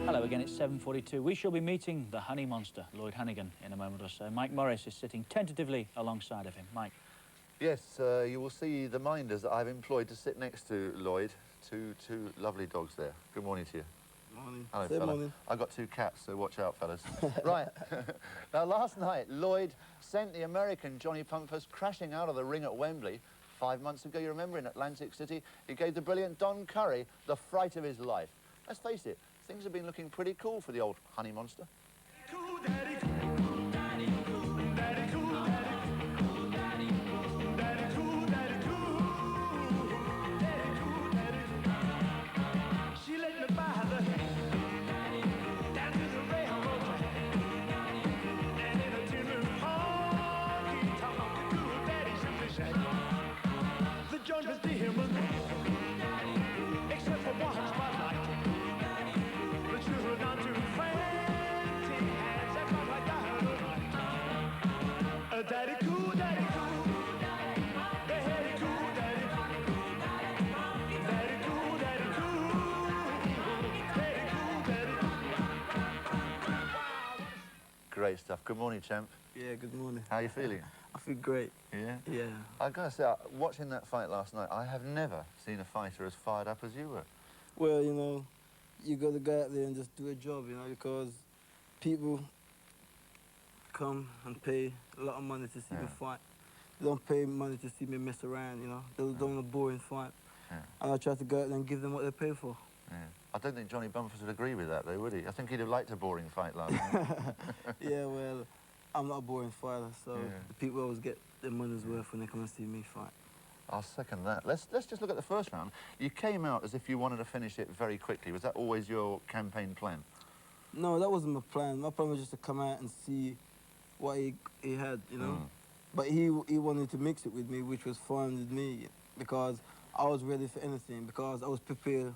Hello again, it's 7:42. We shall be meeting the honey monster, Lloyd Honeyghan, in a moment or so. Mike Morris is sitting tentatively alongside of him. Mike. Yes, you will see the minders that I've employed to sit next to Lloyd. Two lovely dogs there. Good morning to you. Morning. Hello, Say fella. morning. I've got two cats, so watch out, fellas. Right. Now, last night, Lloyd sent the American Johnny Pumpers crashing out of the ring at Wembley. 5 months ago, you remember, in Atlantic City, he gave the brilliant Don Curry the fright of his life. Let's face it, things have been looking pretty cool for the old honey monster. Cool daddy, cool daddy, cool daddy, cool daddy, cool daddy, cool daddy, cool daddy, cool daddy, cool daddy. She let me buy the down to the railroad track, and in a tin roof honky tonk, cool daddy simply shack. The joint was dim, except for one spotlight. The children not too fancy hands that look like dynamite. Daddy cool, daddy cool. Daddy cool, daddy cool. Daddy cool, daddy cool. Daddy cool, daddy cool. Great stuff. Good morning, champ. Yeah, good morning. How are you feeling? I feel great. Yeah? Yeah. I've got to say, watching that fight last night, I have never seen a fighter as fired up as you were. Well, you know, you got to go out there and just do a job, you know, because people come and pay a lot of money to see me fight. They don't pay money to see me mess around, you know. They don't want a boring fight. Yeah. And I try to go out there and give them what they pay for. Yeah. I don't think Johnny Bumpers would agree with that, though, would he? I think he'd have liked a boring fight last night. Yeah, well, I'm not a boring fighter, so the people always get their money's worth when they come and see me fight. I'll second that. Let's just look at the first round. You came out as if you wanted to finish it very quickly. Was that always your campaign plan? No, that wasn't my plan. My plan was just to come out and see what he had, you know. But he wanted to mix it with me, which was fine with me, because I was ready for anything, because I was prepared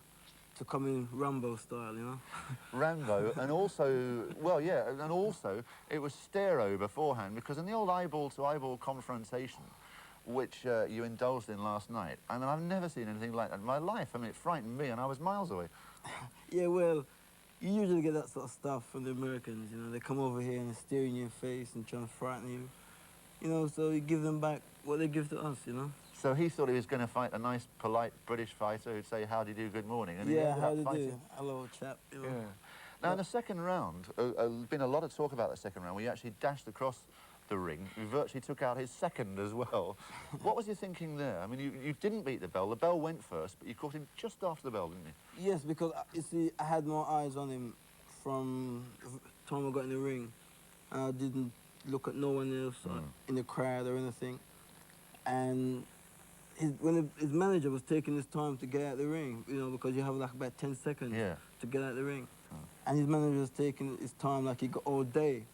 to come in Rambo style, you know. Rambo, and also, well, yeah, and also it was stereo beforehand, because in the old eyeball-to-eyeball confrontation, which you indulged in last night, I mean, I've never seen anything like that in my life. I mean, it frightened me, and I was miles away. Yeah, well, you usually get that sort of stuff from the Americans, you know. They come over here and they're staring in your face and trying to frighten you. You know, so you give them back what they give to us, you know. So he thought he was going to fight a nice, polite British fighter who'd say, "How do you do, good morning?" And yeah, how he do ended you up do? Hello, chap. You know. Yeah. Now, in the second round, there's been a lot of talk about the second round, where you actually dashed across the ring. You virtually took out his second as well. What was your thinking there? I mean, you didn't beat the bell. The bell went first, but you caught him just after the bell, didn't you? Yes, because, you see, I had my eyes on him from the time I got in the ring. And I didn't look at no one else in the crowd or anything. And when his manager was taking his time to get out the ring, you know, because you have like about 10 seconds to get out the ring. And his manager was taking his time like he got all day.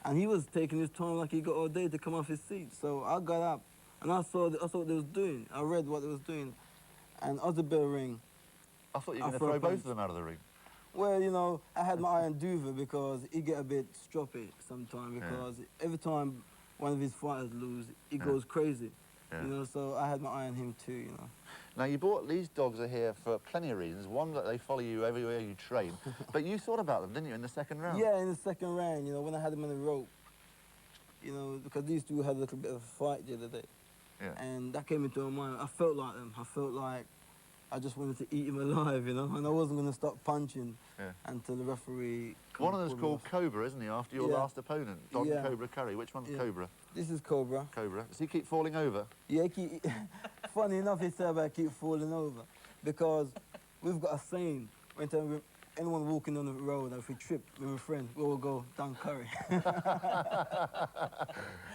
And he was taking his time like he got all day to come off his seat. So I got up and I saw what they was doing. I read what they was doing. And as the bell ring, I thought you were going to throw both of them out of the ring. well, you know, I had my eye on Duva because he get a bit stroppy sometimes, because every time one of his fighters lose, he goes crazy. You know, so I had my eye on him too, you know. Now, you bought these dogs are here for plenty of reasons. One, that they follow you everywhere you train. But you thought about them, didn't you, in the second round? Yeah, in the second round, you know, when I had them on the rope, you know, because these two had a little bit of a fight the other day. Yeah. And that came into my mind. I felt like them. I felt like I just wanted to eat him alive, you know, and I wasn't going to stop punching until the referee... One of them's called Cobra, isn't he, after your last opponent, Don Cobra Curry. Which one's Cobra? This is Cobra. Cobra. Does he keep falling over? Yeah, funny enough, he said about keep falling over, because we've got a saying, anytime anyone walking on the road, if we trip with a friend, we will go, Don Curry.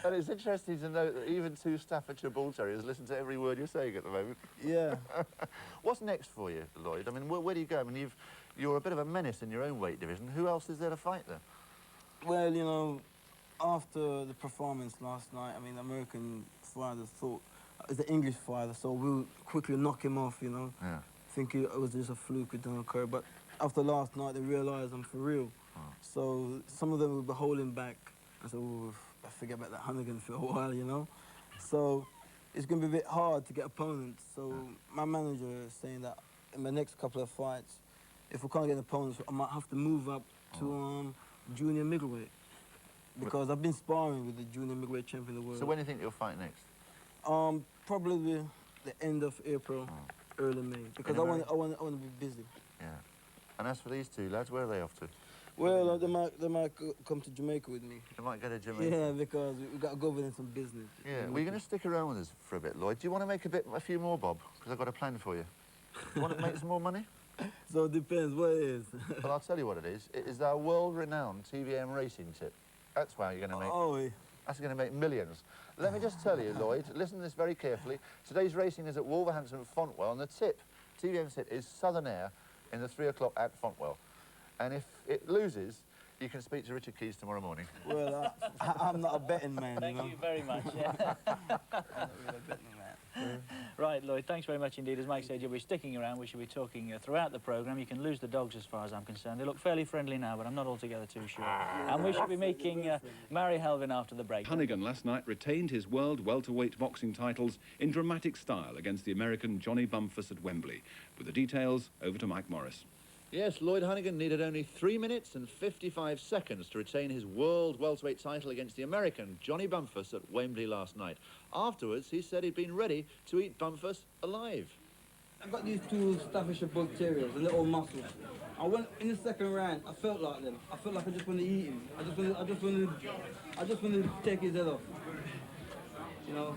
And it's interesting to note that even two Staffordshire Bull Terriers listen to every word you're saying at the moment. Yeah. What's next for you, Lloyd? I mean, where do you go? I mean, you're a bit of a menace in your own weight division. Who else is there to fight there? Well, you know, after the performance last night, I mean, American fighters thought it's an English fighter, so we'll quickly knock him off, you know. Yeah. Thinking it was just a fluke, it didn't occur. But after last night, they realised I'm for real. So some of them will be holding back. I said, oh, I forget about that Honeyghan for a while, you know. So it's going to be a bit hard to get opponents. So my manager is saying that in my next couple of fights, if we can't get opponents, I might have to move up to junior middleweight. Because I've been sparring with the junior middleweight champion of the world. So when do you think you'll fight next? Probably the end of April, early May. Because I want to be busy. Yeah. And as for these two lads, where are they off to? Well, they might come to Jamaica with me. They might go to Jamaica. Yeah, because we've got to go over there some business. Yeah. Well, you're going to stick around with us for a bit, Lloyd. Do you want to make a few more, Bob? Because I've got a plan for you. Do you want to make some more money? So it depends what it is. Well, I'll tell you what it is. It is our world-renowned TVM racing tip. That's why you're going to make... Oh, yeah. That's going to make millions. Let me just tell you, Lloyd, listen to this very carefully. Today's racing is at Wolverhampton Fontwell, and the tip, TVM's tip, is Southern Air in the 3 o'clock at Fontwell. And if it loses, you can speak to Richard Keys tomorrow morning. Well, I'm not a betting man, Thank you know. you very much. Yeah. I'm not really a betting man. Right, Lloyd, thanks very much indeed. As Mike said, you'll be sticking around. We shall be talking throughout the programme. You can lose the dogs as far as I'm concerned. They look fairly friendly now, but I'm not altogether too sure. And we shall be making Mary Helvin after the break. Honeyghan last night retained his world welterweight boxing titles in dramatic style against the American Johnny Bumpus at Wembley. With the details, over to Mike Morris. Yes, Lloyd Honeyghan needed only 3 minutes and 55 seconds to retain his world welterweight title against the American Johnny Bumpus at Wembley last night. Afterwards, he said he'd been ready to eat Bumpus alive. I've got these two Staffordshire Bull Terriers, the little muscles. I went in the second round. I felt like them. I felt like I just wanted to eat him. I just wanted to take his head off. You know,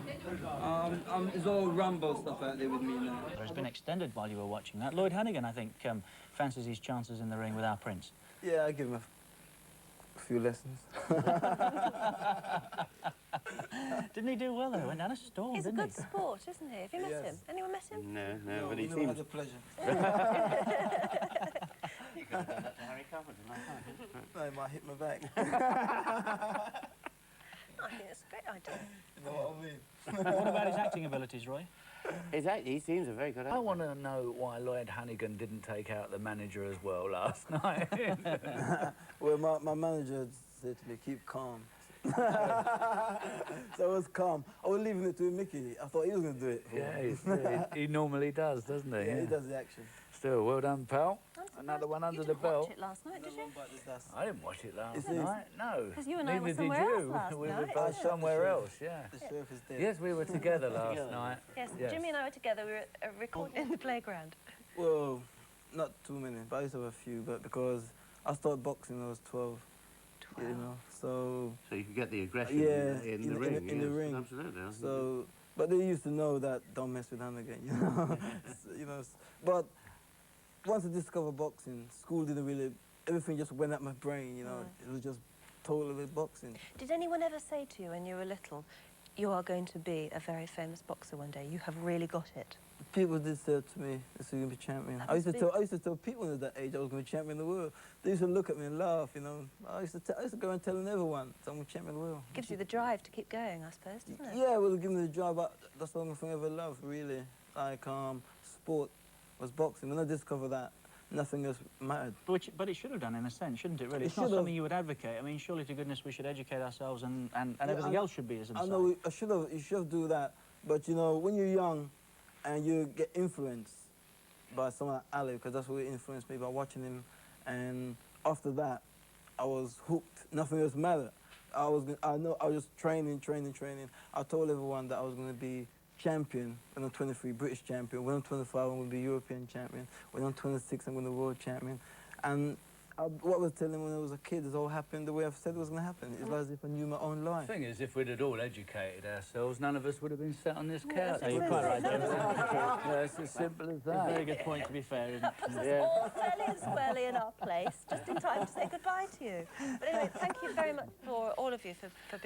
it's all Rambo stuff out there with me now. It's been extended while you were watching that. Lloyd Honeyghan, I think, fancies his chances in the ring with our Prince. Yeah, I give him a few lessons. Didn't he do well, though? He went down a storm, He's a didn't good sport, isn't he? Have you met him? Anyone met him? No, but he never seems... had the pleasure. You could have done that to Harry Carpenter last night. No, he might hit my back. I think it's a great idea. You know what I mean? What about his acting abilities, Roy? He seems a very good actor. I want to know why Lloyd Honeyghan didn't take out the manager as well last night. Well, my manager said to me, keep calm. So I was calm. I was leaving it to Mickey. I thought he was going to do it. Yeah, he normally does, doesn't he? Yeah, he does the action. Still, well done, pal. I'm Another one under you the didn't belt. watch it last night, did you? I didn't watch it last Is it? night, no. 'Cause you and I were Neither somewhere did else you. last We were night, both yeah. somewhere else, yeah. The sheriff is dead. Yes, we were together last night. Yes, Yes. Jimmy and I were together. We were recording in the playground. Well, not too many, but I used to have a few. But because I started boxing when I was 12, you know, so So you could get the aggression yeah, in the ring. in the yes, ring. Absolutely. I think So, but they used to know that don't mess with him again, you know. You know, but once I discovered boxing, school didn't really. Everything just went at my brain, you know. It was just totally boxing. Did anyone ever say to you when you were little, you are going to be a very famous boxer one day? You have really got it. People did say to me, "This is going to be champion." That I used to must tell. I used to tell people at that age I was going to be champion of the world. They used to look at me and laugh, you know. I used to go and tell everyone, "I'm going to be champion of the world." Gives you the drive to keep going, I suppose, doesn't it? Yeah, well, it gave me the job. That's the only thing I ever loved, really. Like sport was boxing. When I discovered that, nothing else mattered. But it should have done, in a sense, shouldn't it, really? It It's not should have. something you would advocate. I mean, surely to goodness we should educate ourselves and everything else should be as a I know I should have. You should do that. But you know, when you're young, and you get influenced by someone like Ali, because that's what influenced me by watching him. And after that, I was hooked. Nothing else mattered. I was just training. I told everyone that I was going to be champion when I'm 23, British champion. When I'm 25, I'm going to be European champion. When I'm 26, I'm going to be world champion. And what I was telling when I was a kid is all happened the way I've said it was going to happen. It's like as if I knew my own life. The thing is, if we'd had all educated ourselves, none of us would have been sat on this couch. You're quite right, James. Yeah, it's as simple as It's a that. very good point, to be fair, isn't it? Yeah. All fairly and squarely in our place, just in time to say goodbye to you. But anyway, thank you very much for all of you for being